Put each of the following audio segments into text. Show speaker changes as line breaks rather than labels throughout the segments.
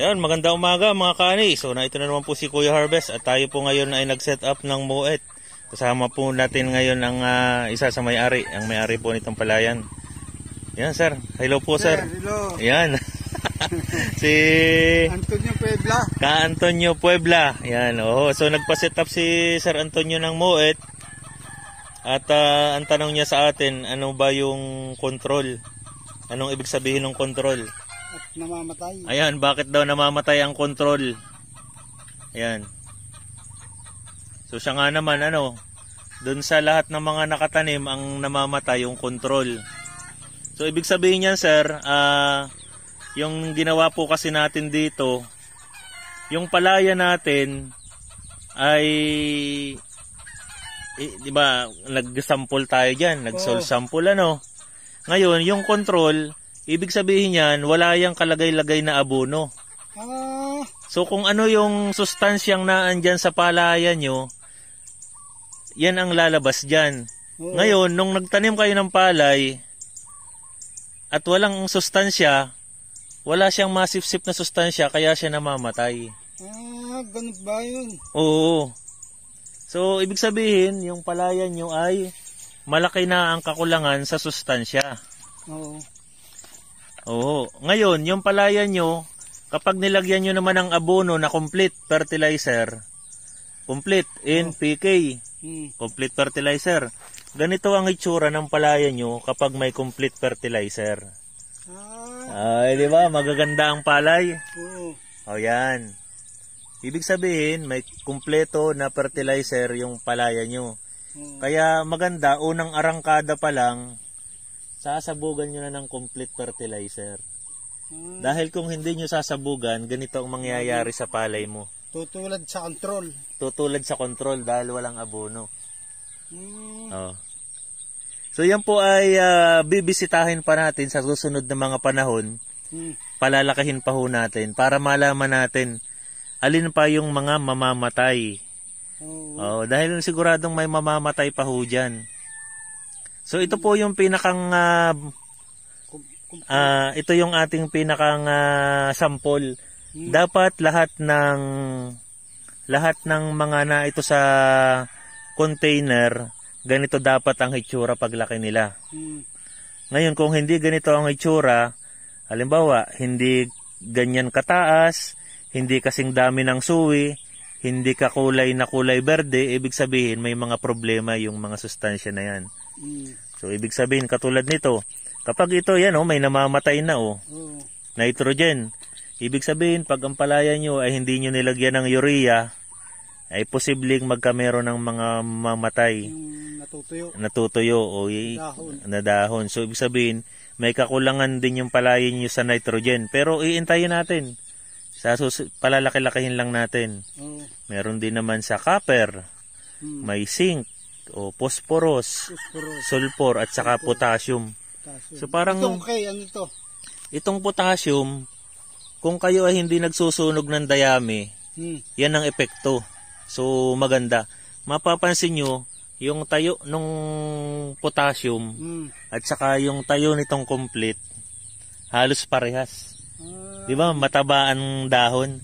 Ayan, maganda umaga mga kani. So ito na naman po si Kuya Harvest at tayo po ngayon ay nag-set up ng Moed. Kasama po natin ngayon ang isa sa may-ari, ang may-ari po nitong palayan. Yan sir, hello po sir.
Hello.
Yan. Si
Antonio Puebla.
Ka Antonio Puebla. Yan, oh. So nagpa-set up si Sir Antonio ng Moed. At ang tanong niya sa atin, ano ba yung control? Anong ibig sabihin ng control?
At namamatay.
Ayan, bakit daw namamatay ang control? Ayan. So siya nga naman, dun sa lahat ng mga nakatanim, ang namamatay yung control. So ibig sabihin niyan sir, yung ginawa po kasi natin dito, yung palaya natin ay, di ba, nag-sample tayo dyan, nag-soil sample Ngayon, yung control, ibig sabihin niyan, wala yang kalagay-lagay na abono. So kung ano yung sustansyang naandyan sa palaya nyo, yan ang lalabas dyan. Ngayon, nung nagtanim kayo ng palay, at walang sustansya, wala siyang masipsip na sustansya, kaya siya namamatay.
Ganun ba yun?
Oo. So, ibig sabihin, yung palaya nyo ay malaki na ang kakulangan sa sustansya. Oo. Ngayon, yung palaya nyo, kapag nilagyan nyo naman ng abono na complete fertilizer, complete NPK, complete fertilizer, ganito ang itsura ng palaya nyo kapag may complete fertilizer. Ay, di ba? Magaganda ang palay. O yan. Ibig sabihin, may kumpleto na fertilizer yung palaya nyo. Kaya maganda, unang arangkada pa lang, sasabugan nyo na ng complete fertilizer. Dahil kung hindi nyo sasabugan, ganito ang mangyayari sa palay mo.
Tutulad sa control.
Tutulad sa control dahil walang abono. Oh. So yan po ay bibisitahin pa natin sa susunod na mga panahon. Palalakahin pa ho natin para malaman natin alin pa yung mga mamamatay. Dahil siguradong may mamamatay pa ho dyan. So ito po yung pinakang ito yung ating pinakang sample. Dapat lahat ng mga na ito sa container, ganito dapat ang hitsura paglaki nila. Ngayon kung hindi ganito ang hitsura, halimbawa hindi ganyan kataas, hindi kasing dami ng suwi, hindi kakulay na kulay berde, ibig sabihin may mga problema yung mga sustansya na yan. So ibig sabihin katulad nito, kapag ito yan may namamatay na nitrogen, ibig sabihin pag ang palaya nyo ay hindi nyo nilagyan ng urea, ay posibleng magkamero ng mga mamatay. Natutuyo na dahon. So ibig sabihin may kakulangan din yung palaya nyo sa nitrogen. Pero iintayin natin. Palalaki-lakihin lang natin. Meron din naman sa copper, may zinc, phosphorus, sulfur, at saka potassium. So parang itong potassium, kung kayo ay hindi nagsusunog ng dayami, yan ang epekto. So maganda. Mapapansin nyo, yung tayo nung potassium at saka yung tayo nitong complete, halos parehas. Di ba? Mataba ang dahon.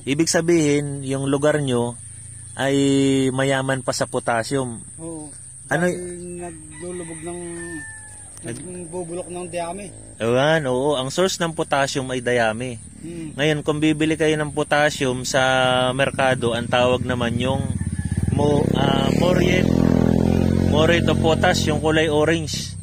Ibig sabihin, yung lugar nyo ay mayaman pa sa potassium.
Naglulubog nagbubulok ng dayami.
Ayan, oo. Ang source ng potassium ay dayami. Ngayon, kung bibili kayo ng potassium sa merkado, ang tawag naman yung morate of potash, yung kulay orange.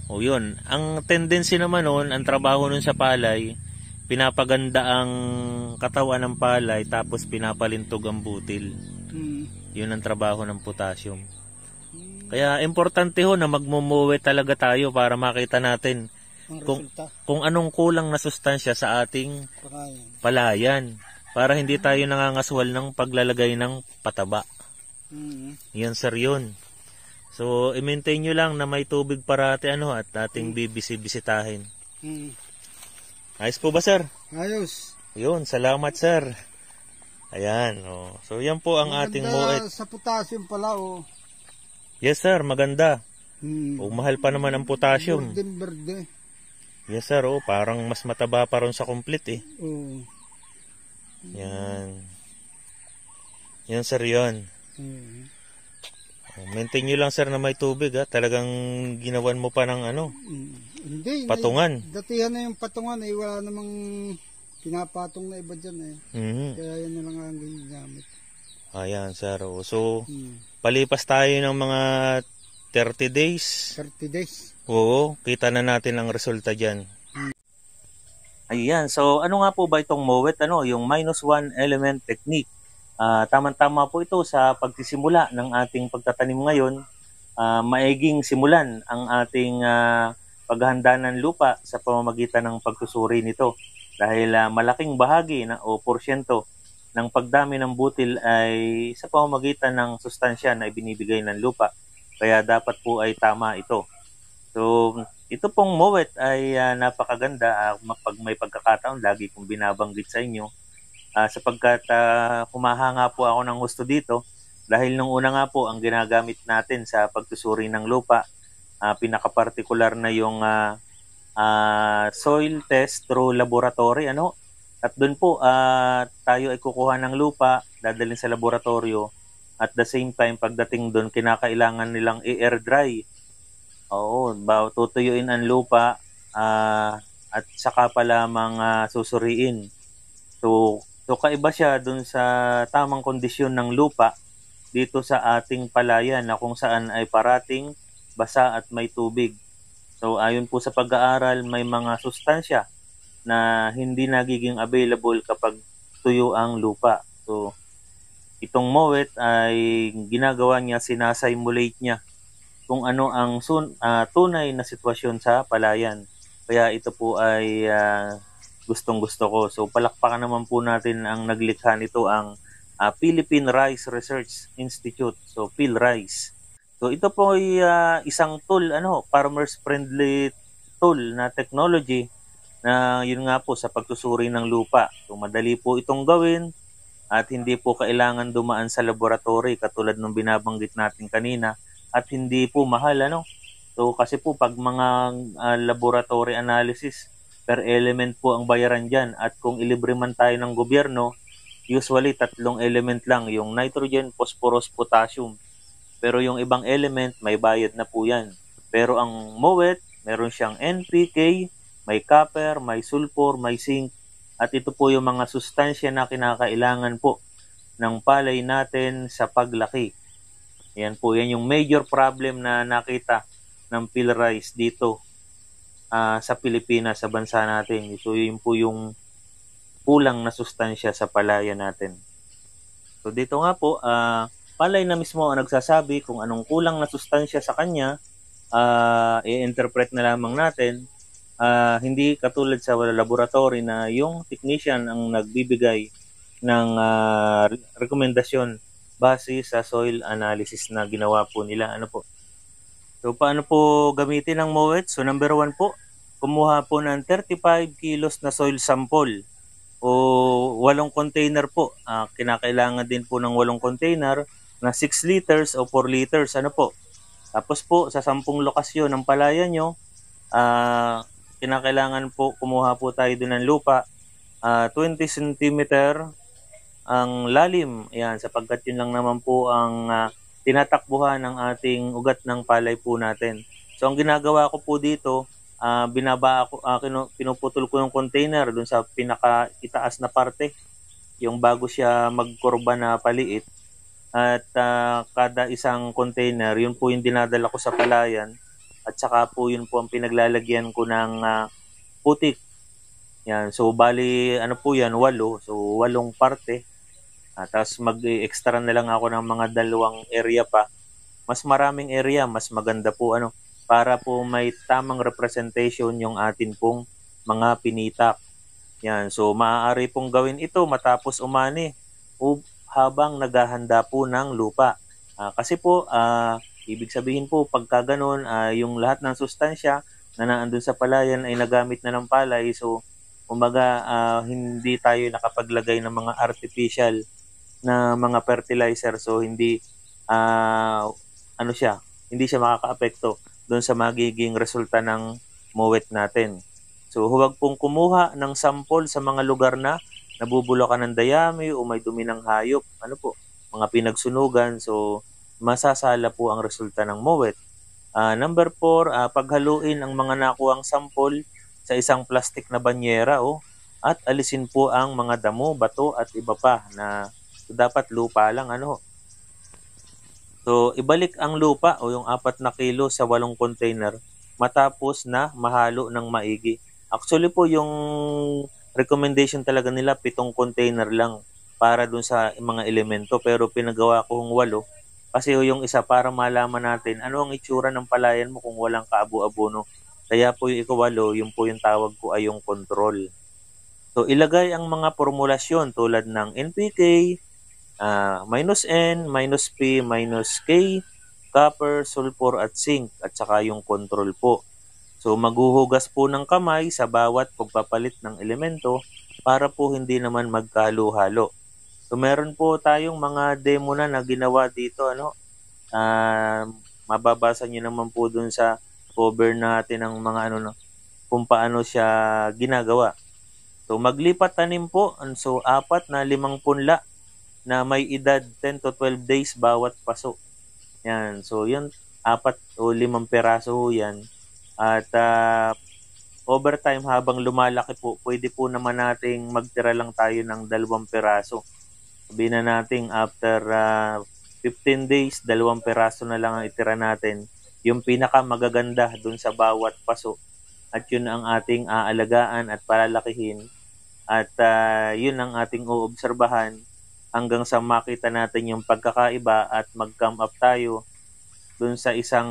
O yun. Ang tendency naman nun, ang trabaho nun sa palay, pinapaganda ang katawan ng palay tapos pinapalintog ang butil. Yun ang trabaho ng potassium. Kaya importante ho na magmumuwi talaga tayo para makita natin kung anong kulang na sustansya sa ating palayan para hindi tayo nangangaswal ng paglalagay ng pataba. Yan sir yun. So i-maintain nyo lang na may tubig parati at ating bibisitahin. Ayos po ba sir?
Ayos.
Yun, salamat sir. Ayan, so yan po ang
maganda
ating Moed.
Sa potassium pala
Yes sir, maganda. Mahal pa naman ang potassium.
Berde.
Yes sir, parang mas mataba pa ron sa complete Yan. Yan sir yun.
Mm.
Maintain nyo lang sir na may tubig ha. Talagang ginawan mo pa ng ano,
Hindi.
patungan.
Datihan na yung patungan eh. Wala namang pinapatong na iba dyan eh.
Mhm.
Kaya yan na lang ang ginagamit.
Ayan sir. So, palipas tayo ng mga 30 days.
30 days.
Oo, kita na natin ang resulta dyan. Ayan, so ano nga po ba itong MOWET? Yung -1 element technique. Tama-tama po ito sa pagsisimula ng ating pagtatanim ngayon. Maiging simulan ang ating paghahanda ng lupa sa pamamagitan ng pagsusuri nito. Dahil malaking bahagi o porsyento ng pagdami ng butil ay sa pamamagitan ng sustansya na ibinibigay ng lupa. Kaya dapat po ay tama ito. So, ito pong MOWET ay napakaganda. Pag may pagkakataon, lagi kong binabanggit sa inyo. Sapagkat humahanga po ako ng gusto dito. Dahil nung una nga po, ang ginagamit natin sa pagsusuri ng lupa, pinaka-particular na yung soil test through laboratory. At doon po, tayo ay kukuha ng lupa, dadalhin sa laboratorio. At the same time, pagdating doon, kinakailangan nilang i-air dry. Oo, tutuyuin ang lupa at saka pa lamang susuriin. So kaiba siya dun sa tamang kondisyon ng lupa dito sa ating palayan na kung saan ay parating basa at may tubig. So ayon po sa pag-aaral, may mga sustansya na hindi nagiging available kapag tuyo ang lupa. So itong MOWET ay ginagawa niya, sinasimulate niya kung ano ang tunay na sitwasyon sa palayan. Kaya ito po ay gustong-gusto ko. So palakpakan naman po natin ang naglikha nito, ang Philippine Rice Research Institute. So PhilRice. So ito po ay isang tool, farmers friendly tool na technology na yun nga po sa pagsusuri ng lupa. So madali po itong gawin at hindi po kailangan dumaan sa laboratory katulad ng binabanggit natin kanina, at hindi po mahal. So kasi po pag mga laboratory analysis, per element po ang bayaran dyan, at kung ilibre man tayo ng gobyerno, usually 3 element lang, yung nitrogen, phosphorus, potassium. Pero yung ibang element may bayad na po yan. Pero ang MOWET, meron siyang NPK, may copper, may sulfur, may zinc, at ito po yung mga sustansya na kinakailangan po ng palay natin sa paglaki. Yan po, yan yung major problem na nakita ng PhilRice dito sa Pilipinas, sa bansa natin. So yun po yung kulang na sustansya sa palaya natin. So dito nga po, palay na mismo ang nagsasabi kung anong kulang na sustansya sa kanya, i-interpret na lamang natin. Hindi katulad sa laboratory na yung technician ang nagbibigay ng rekomendasyon base sa soil analysis na ginawa po nila. So paano po gamitin ang MOWET? So number 1 po, kumuha po ng 35 kilos na soil sample o 8 container po. Kinakailangan din po ng 8 container na 6 liters o 4 liters. Tapos po sa 10 lokasyon ng palaya nyo, kinakailangan po kumuha po tayo doon ng lupa, 20 cm ang lalim. Ayan, sapagkat yun lang naman po ang tinatakbuhan ng ating ugat ng palay po natin. So ang ginagawa ko po dito, pinuputol ko yung container dun sa pinaka-itaas na parte, yung bago siya magkurba na paliit. At kada isang container, yun po yung dinadala ko sa palayan. At saka po yun po ang pinaglalagyan ko ng putik. Yan, so bali po yan, 8. So 8 parte. Tapos mag-extra na lang ako ng mga 2 area pa. Mas maraming area, mas maganda po para po may tamang representation yung atin pong mga pinitak. Yan, so maaari pong gawin ito matapos umani o habang naghahanda po ng lupa. Kasi po, ibig sabihin po pagka ganun, yung lahat ng sustansya na naandun sa palayan ay nagamit na ng palay. So umaga, hindi tayo nakapaglagay ng mga artificial na mga fertilizer. So hindi hindi siya makakaapekto doon sa magiging resulta ng MOWET natin. So huwag pong kumuha ng sample sa mga lugar na nabubulakan ng dayami o may dumi ng hayop, ano po, mga pinagsunugan, so masasala po ang resulta ng mowet. Number 4, paghaluin ang mga nakuhang sampol sa isang plastic na banyera at alisin po ang mga damo, bato at iba pa na dapat lupa lang ano. So ibalik ang lupa o yung 4 na kilo sa 8 container matapos na mahalo ng maigi. Actually po yung recommendation talaga nila 7 container lang para dun sa mga elemento, pero pinagawa ko ng 8 kasi yung isa para malaman natin ano ang itsura ng palayan mo kung walang kaabo-abono. Kaya po yung ika-8, yung po yung tawag ko ay yung control. So ilagay ang mga formulasyon tulad ng NPK, minus N, minus P, minus K, copper, sulfur at zinc at saka yung control po. So maghuhugas po ng kamay sa bawat pagpapalit ng elemento para po hindi naman magkahalo-halo. So meron po tayong mga demo na ginawa dito ano. Mababasa niyo naman po dun sa cover natin ng mga ano kung paano siya ginagawa. So maglipat tanim po. So 4 na 5 punla na may edad 10 to 12 days bawat paso. Yan. So yun 4 o 5 peraso yan. At over time habang lumalaki po, pwede po naman nating magtira lang tayo ng 2 peraso. Sabihin na natin after 15 days, 2 peraso na lang ang itira natin. Yung pinaka magaganda dun sa bawat paso. At yun ang ating aalagaan at palalakihin. At yun ang ating uobserbahan hanggang sa makita natin yung pagkakaiba at mag-come up tayo dun sa isang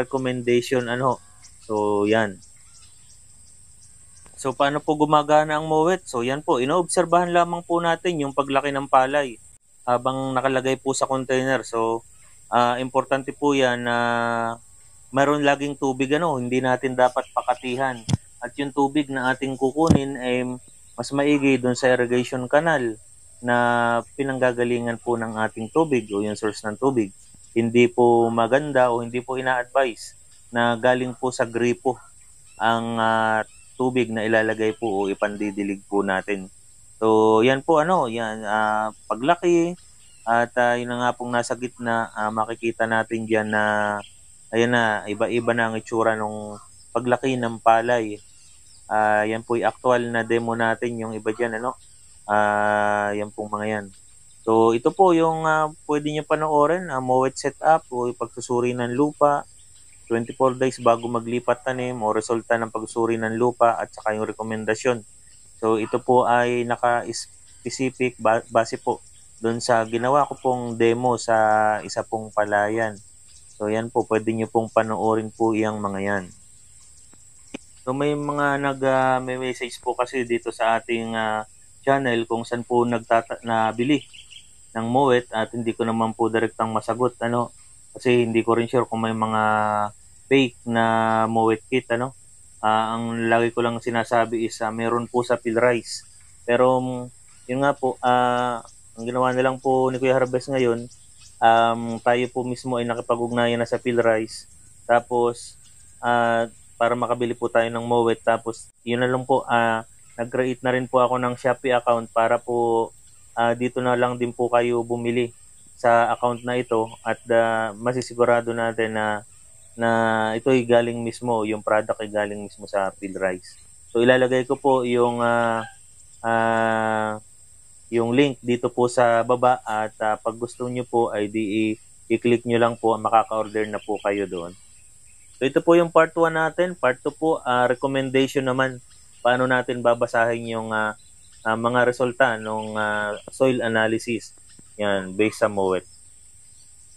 recommendation ano. So yan. So paano po gumagana ang mowet? So yan po, inoobserbahan lamang po natin yung paglaki ng palay habang nakalagay po sa container. So importante po yan na mayroon laging tubig ano, hindi natin dapat pakatihan. At yung tubig na ating kukunin ay mas maigi doon sa irrigation canal na pinanggagalingan po ng ating tubig o yung source ng tubig. Hindi po maganda o hindi po ina-advise na galing po sa gripo ang tubig na ilalagay po o ipandidilig po natin. So yan po ano, yan paglaki at yun na nga pong nasa gitna, makikita natin diyan na ayan na, iba-iba na ang itsura ng paglaki ng palay. Yan po yung actual na demo natin, yung iba dyan ano. Yan pong mga yan. So ito po yung pwede nyo panoorin, mowet setup o pagsusuri ng lupa. 24 days bago maglipat tanim o resulta ng pagsuri ng lupa at saka yung rekomendasyon. So ito po ay naka-specific base po doon sa ginawa ko pong demo sa isa pong palayan. So yan po, pwede nyo pong panoorin po iyang mga yan. So may mga may message po kasi dito sa ating channel kung saan po nabili ng mowet at hindi ko naman po direktang masagot ano kasi hindi ko rin sure kung may mga fake na mowet kit ano. Ang lagi ko lang sinasabi is meron po sa Philrice. Pero yun nga po ang ginawa na lang po ni Kuya Harvest ngayon, tayo po mismo ay nakipag-ugnayan na sa Philrice. Tapos para makabili po tayo ng mowet, tapos yun na lang po nag-create na rin po ako ng Shopee account para po dito na lang din po kayo bumili sa account na ito at masisigurado natin na ito ay galing mismo, yung product ay galing mismo sa Philrice. So ilalagay ko po yung link dito po sa baba at pag gusto nyo po ay i-click nyo lang po, makaka-order na po kayo doon. So ito po yung part 1 natin. Part 2 po, recommendation naman paano natin babasahin yung mga resulta ng soil analysis yan based sa mowet.